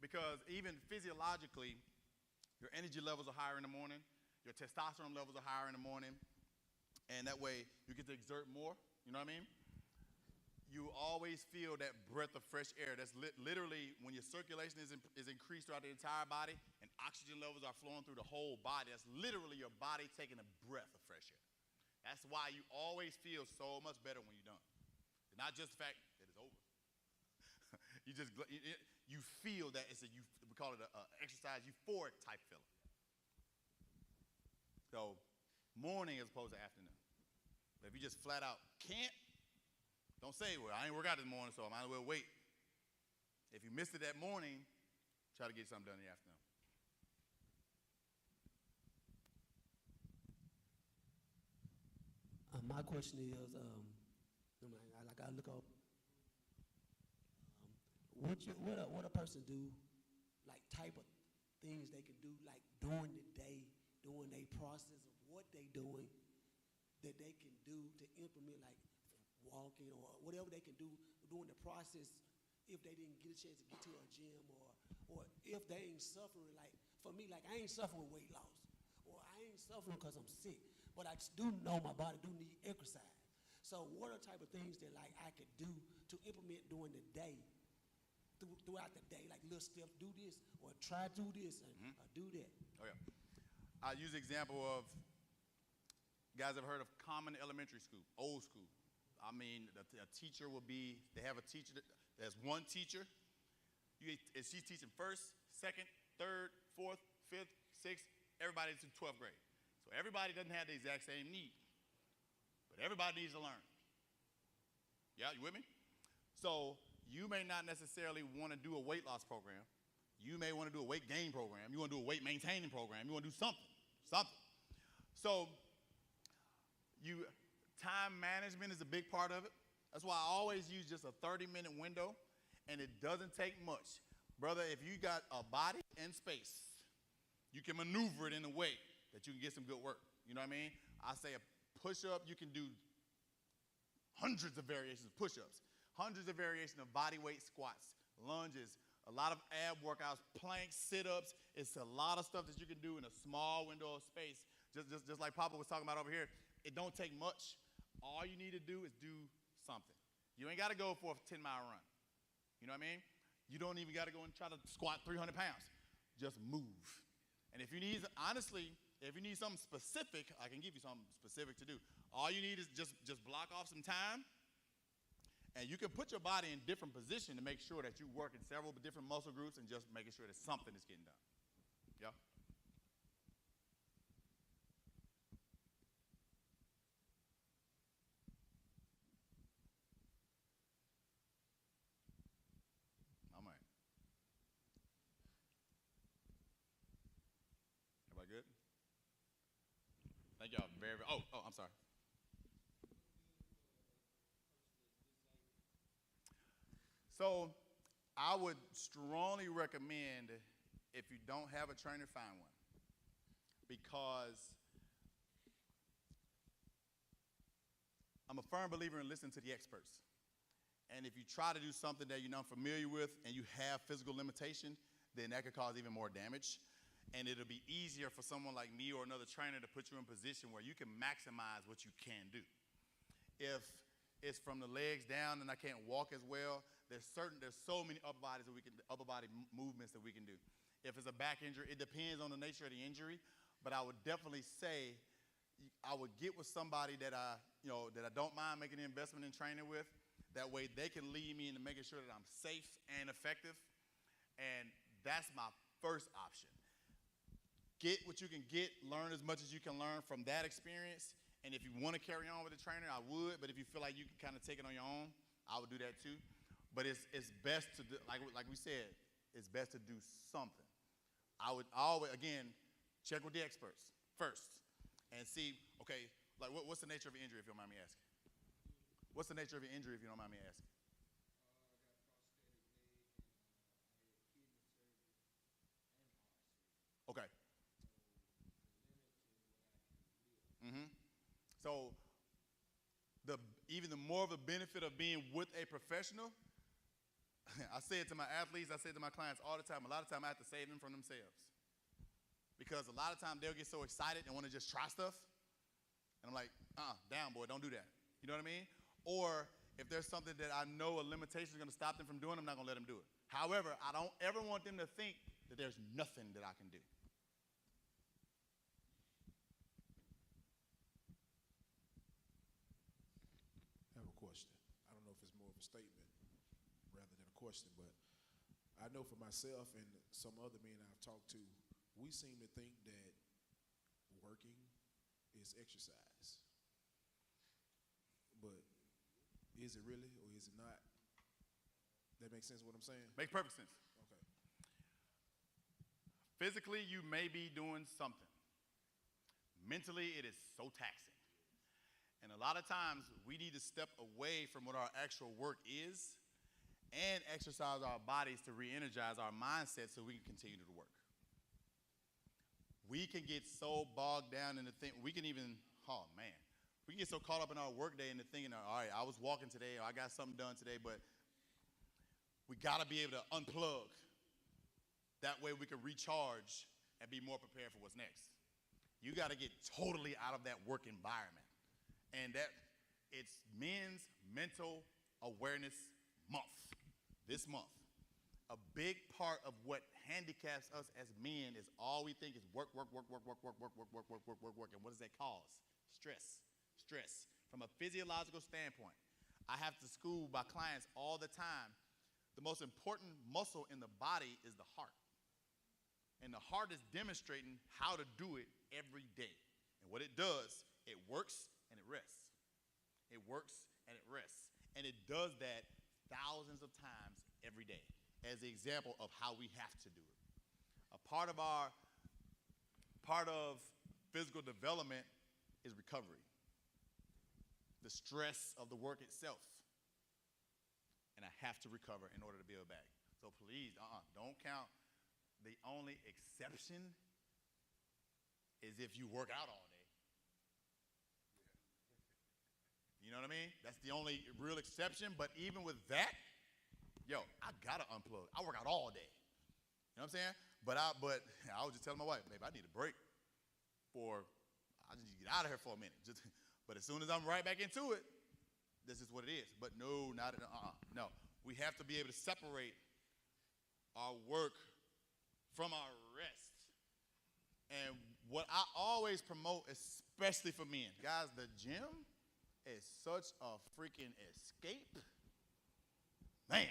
[SPEAKER 1] Because even physiologically, your energy levels are higher in the morning. Your testosterone levels are higher in the morning. And that way, you get to exert more. You know what I mean? You always feel that breath of fresh air. That's literally when your circulation is increased throughout the entire body and oxygen levels are flowing through the whole body. That's literally your body taking a breath of fresh air. That's why you always feel so much better when you're done. It's not just the fact that it's over. You feel that we call it a exercise euphoric type feeling. So morning as opposed to afternoon. But if you just flat out can't, don't say, well, I ain't work out this morning, so I might as well wait. If you missed it that morning, try to get something done in the afternoon.
[SPEAKER 4] My question is, I look up, what a person do, like type of things they can do, like during the day, during their process of what they doing, that they can do to implement, like walking or whatever they can do during the process if they didn't get a chance to get to a gym or if they ain't suffering, like for me, like I ain't suffering weight loss or I ain't suffering because I'm sick, but I just do know my body do need exercise. So what are type of things that like I could do to implement during the day, throughout the day, like little steps, do this or try to do this and do that.
[SPEAKER 1] Oh yeah. I use the example of, you guys have heard of Common Elementary School, old school. I mean, a teacher will be, they have a teacher, there's one teacher. And she's teaching first, second, third, fourth, fifth, sixth, everybody's in 12th grade. So everybody doesn't have the exact same need, but everybody needs to learn. Yeah, you with me? So you may not necessarily want to do a weight loss program. You may want to do a weight gain program. You want to do a weight maintaining program. You want to do something. So time management is a big part of it. That's why I always use just a 30-minute window, and it doesn't take much. Brother, if you got a body and space, you can maneuver it in a way that you can get some good work. You know what I mean? I say a push-up, you can do hundreds of variations of push-ups, hundreds of variations of body weight squats, lunges, a lot of ab workouts, planks, sit-ups. It's a lot of stuff that you can do in a small window of space. Just like Papa was talking about over here, it don't take much. All you need to do is do something. You ain't got to go for a 10-mile run. You know what I mean? You don't even got to go and try to squat 300 pounds. just move. And if you need, honestly, if you need something specific, I can give you something specific to do. All you need is just block off some time, and you can put your body in different position to make sure that you work in several different muscle groups and just making sure that something is getting done. Yeah? All right. Everybody good? Thank y'all very, very, oh, I'm sorry. So I would strongly recommend, if you don't have a trainer, find one. Because I'm a firm believer in listening to the experts. And if you try to do something that you're not familiar with and you have physical limitation, then that could cause even more damage. And it'll be easier for someone like me or another trainer to put you in a position where you can maximize what you can do. If it's from the legs down and I can't walk as well, there's so many upper body movements that we can do. If it's a back injury, it depends on the nature of the injury, but I would definitely say I would get with somebody that I don't mind making the investment in training with. That way they can lead me into making sure that I'm safe and effective. And that's my first option. Get what you can get, learn as much as you can learn from that experience. And if you want to carry on with a trainer, I would. But if you feel like you can kind of take it on your own, I would do that too. But it's best to do, like we said, it's best to do something. I would always, again, check with the experts first and see, okay, like what's the nature of your injury, if you don't mind me asking? What's the nature of your injury, if you don't mind me asking? Okay. So even the more of a benefit of being with a professional, I say it to my athletes, I say it to my clients all the time, a lot of time I have to save them from themselves. Because a lot of times they'll get so excited and want to just try stuff. And I'm like, down boy, don't do that. You know what I mean? Or if there's something that I know a limitation is going to stop them from doing, I'm not going to let them do it. However, I don't ever want them to think that there's nothing that I can do.
[SPEAKER 5] I have a question. I don't know if it's more of a statement rather than a question, but I know for myself and some other men I've talked to, we seem to think that working is exercise. But is it really or is it not? That makes sense what I'm saying?
[SPEAKER 1] Makes perfect sense.
[SPEAKER 5] Okay.
[SPEAKER 1] Physically, you may be doing something. Mentally, it is so taxing. And a lot of times, we need to step away from what our actual work is and exercise our bodies to re-energize our mindset so we can continue to work. We can get so bogged down in the thing, we can get so caught up in our work day and the thinking, all right, I was walking today or I got something done today, but we got to be able to unplug. That way we can recharge and be more prepared for what's next. You got to get totally out of that work environment. And it's Men's Mental Awareness Month, this month. A big part of what handicaps us as men is all we think is work. And what does that cause? Stress. From a physiological standpoint, I have to school my clients all the time. The most important muscle in the body is the heart. And the heart is demonstrating how to do it every day. And what it does, it works and it rests. It works and it rests. And it does that thousands of times every day as the example of how we have to do it. A part of physical development is recovery. The stress of the work itself. And I have to recover in order to build back. So please, don't count. The only exception is if you work out all day. You know what I mean? That's the only real exception. But even with that, I gotta unplug. I work out all day. You know what I'm saying? But I was just telling my wife, babe, I need a break. I just need to get out of here for a minute. But as soon as I'm right back into it, this is what it is. But no, no. We have to be able to separate our work from our stressed. And what I always promote, especially for men, guys, the gym is such a freaking escape. Man,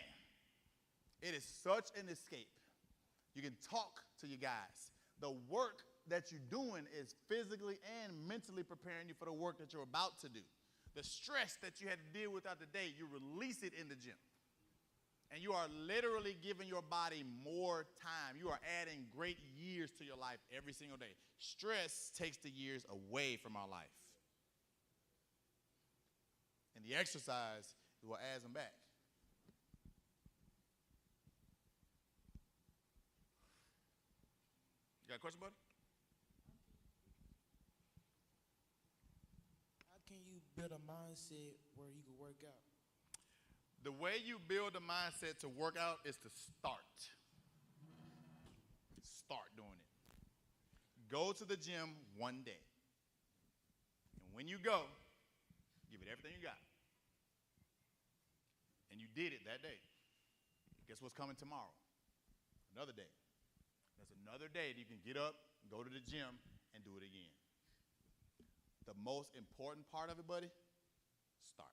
[SPEAKER 1] it is such an escape. You can talk to your guys. The work that you're doing is physically and mentally preparing you for the work that you're about to do. The stress that you had to deal with throughout the day, you release it in the gym. And you are literally giving your body more time. You are adding great years to your life every single day. Stress takes the years away from our life. And the exercise is what adds them back. You got a question, buddy?
[SPEAKER 6] How can you build a mindset where you can work out?
[SPEAKER 1] The way you build a mindset to work out is to start. Start doing it. Go to the gym one day. And when you go, give it everything you got. And you did it that day. Guess what's coming tomorrow? Another day. That's another day that you can get up, go to the gym, and do it again. The most important part of it, buddy, start.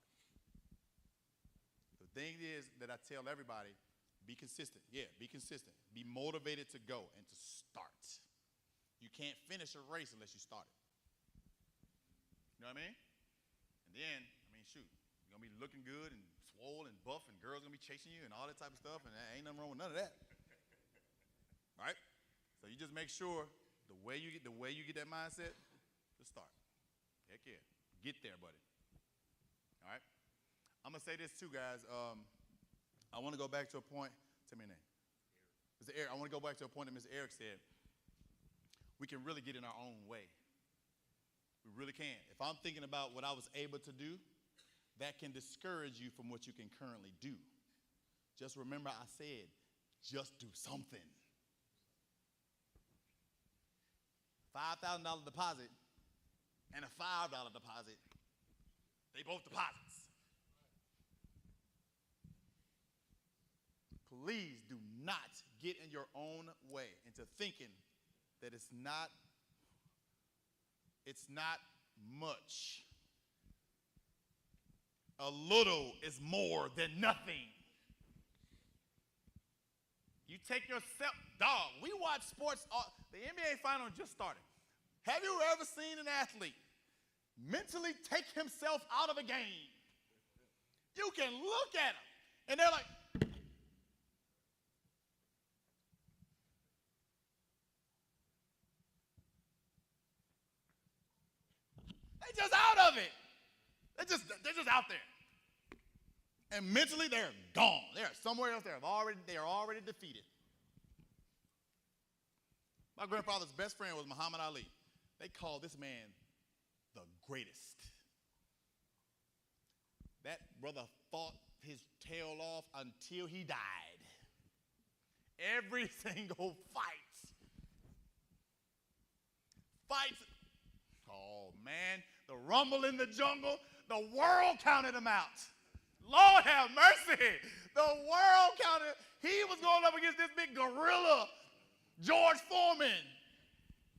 [SPEAKER 1] The thing is that I tell everybody, be consistent. Yeah, be consistent. Be motivated to go and to start. You can't finish a race unless you start it. You know what I mean? And then, shoot, you're going to be looking good and swole and buff, and girls going to be chasing you and all that type of stuff, and ain't nothing wrong with none of that. Right? So you just make sure the way you get that mindset, just start. Heck yeah. Get there, buddy. All right? I'm going to say this too, guys. I want to go back to a point. Tell me your name. Mr. Eric, I want to go back to a point that Mr. Eric said. We can really get in our own way. We really can. If I'm thinking about what I was able to do, that can discourage you from what you can currently do. Just remember I said, just do something. $5,000 deposit and a $5 deposit, they both deposits. Please do not get in your own way into thinking that it's not much. A little is more than nothing. You take yourself, dog, we watch sports, the NBA final just started. Have you ever seen an athlete mentally take himself out of a game? You can look at them, and they're like, they're just out of it. They're just out there. And mentally, they're gone. They're somewhere else. They are already defeated. My grandfather's best friend was Muhammad Ali. They called this man the greatest. That brother fought his tail off until he died. Every single fights. Oh, man. The rumble in the jungle, the world counted him out. Lord have mercy. The world counted. He was going up against this big gorilla, George Foreman,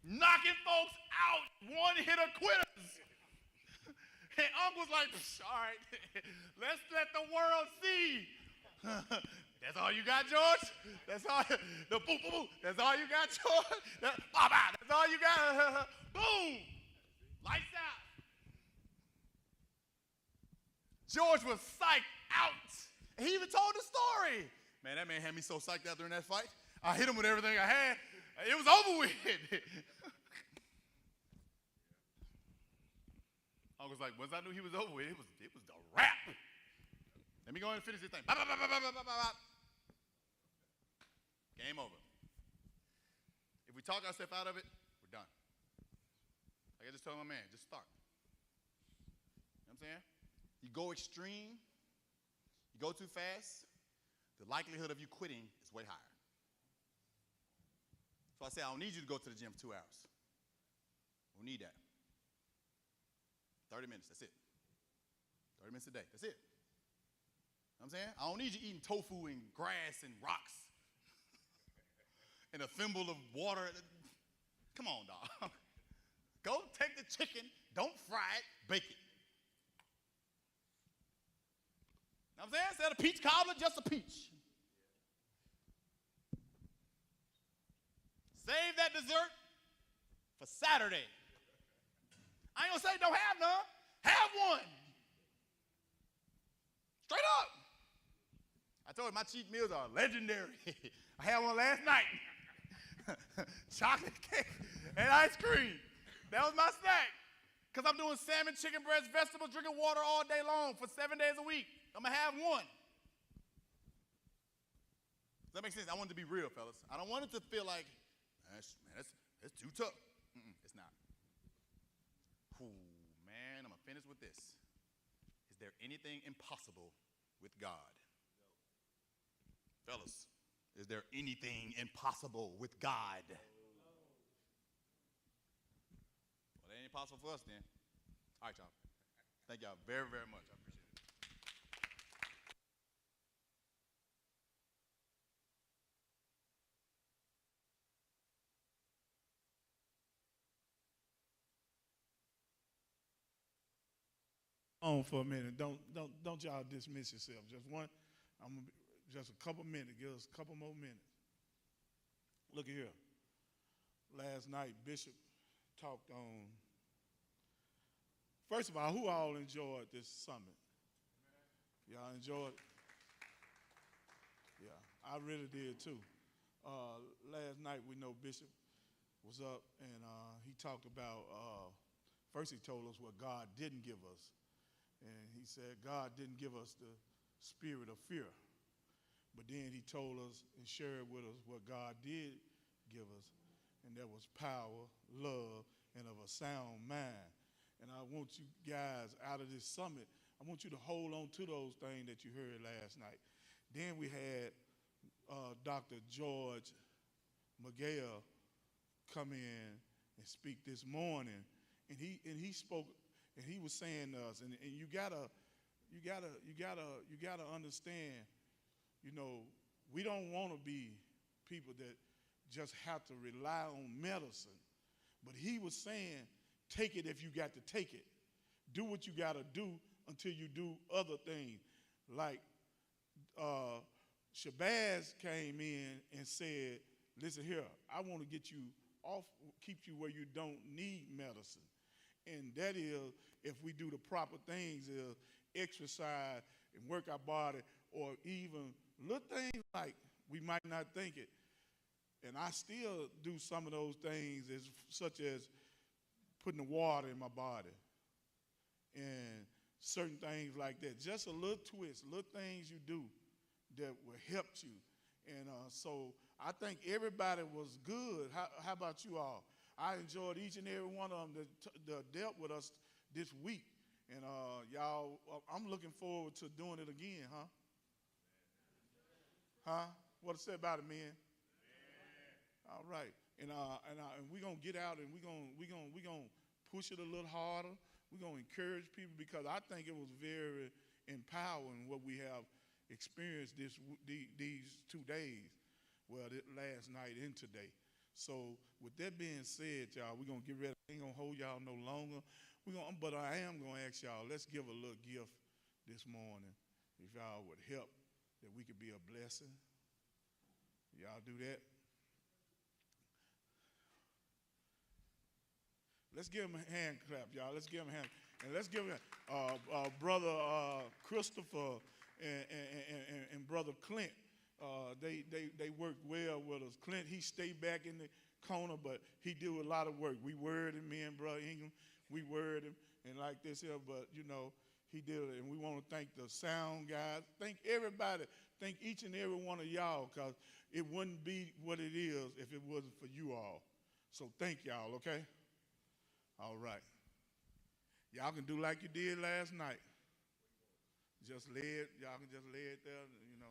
[SPEAKER 1] knocking folks out, one-hitter quitters. And Uncle was like, all right, let's let the world see. That's all you got, George? That's all. The boom, boom, boom. That's all you got, George? That's all you got? Boom. Lights out. George was psyched out. He even told the story. Man, that man had me so psyched out during that fight. I hit him with everything I had. It was over with. I was like, once I knew he was over with, it was the wrap. Let me go ahead and finish this thing. Game over. If we talk ourselves out of it, we're done. Like I just told my man, just start. You know what I'm saying? You go extreme, you go too fast, the likelihood of you quitting is way higher. So I say, I don't need you to go to the gym for 2 hours. We don't need that. 30 minutes, that's it. 30 minutes a day, that's it. You know what I'm saying? I don't need you eating tofu and grass and rocks and a thimble of water. Come on, dog. Go take the chicken, don't fry it, bake it. Know what I'm saying? Instead of peach cobbler, just a peach. Save that dessert for Saturday. I ain't gonna say don't have none. Have one. Straight up. I told you my cheat meals are legendary. I had one last night. Chocolate cake and ice cream. That was my snack. Because I'm doing salmon, chicken breast, vegetables, drinking water all day long for 7 days a week. I'm going to have one. Does that make sense? I want it to be real, fellas. I don't want it to feel like, that's too tough. It's not. Ooh, man, I'm going to finish with this. Is there anything impossible with God? Fellas, is there anything impossible with God? Well, it ain't possible for us then. All right, y'all. Thank y'all very, very much. I appreciate it.
[SPEAKER 7] On for a minute. Don't y'all dismiss yourself. Just one. I'm gonna just a couple minutes. Give us a couple more minutes. Look here. Last night, Bishop talked on. First of all, who all enjoyed this summit? Y'all enjoyed it? Yeah, I really did too. Last night, we know Bishop was up and he talked about. First, he told us what God didn't give us. And he said, God didn't give us the spirit of fear. But then he told us and shared with us what God did give us. And that was power, love, and of a sound mind. And I want you guys out of this summit, I want you to hold on to those things that you heard last night. Then we had Dr. George Miguel come in and speak this morning. And he spoke. And he was saying to us, and you gotta understand, you know, we don't want to be people that just have to rely on medicine. But he was saying, take it if you got to take it. Do what you got to do until you do other things. Like Shabazz came in and said, listen here, I want to get you off, keep you where you don't need medicine. And that is, if we do the proper things, is exercise and work our body, or even little things like we might not think it. And I still do some of those things, such as putting the water in my body and certain things like that. Just a little twist, little things you do that will help you. And so I think everybody was good. How about you all? I enjoyed each and every one of them that dealt with us this week. And y'all, I'm looking forward to doing it again, huh? Huh? What to say about it, man? All right. And we're going to get out and we're gonna push it a little harder. We're going to encourage people because I think it was very empowering what we have experienced these 2 days. Well, last night and today. So with that being said, y'all, we're going to get ready. I ain't going to hold y'all no longer. But I am going to ask y'all, let's give a little gift this morning. If y'all would help, that we could be a blessing. Y'all do that? Let's give him a hand clap, y'all. Let's give him a hand. And let's give him Brother Christopher and Brother Clint. They worked well with us. Clint, he stayed back in the corner, but he do a lot of work. We worded him, me and Brother Ingham, we worded him, and like this here, but, you know, he did it. And we want to thank the sound guys. Thank everybody. Thank each and every one of y'all, because it wouldn't be what it is if it wasn't for you all. So thank y'all, okay? All right. Y'all can do like you did last night. Just lay it. Y'all can just lay it there, you know.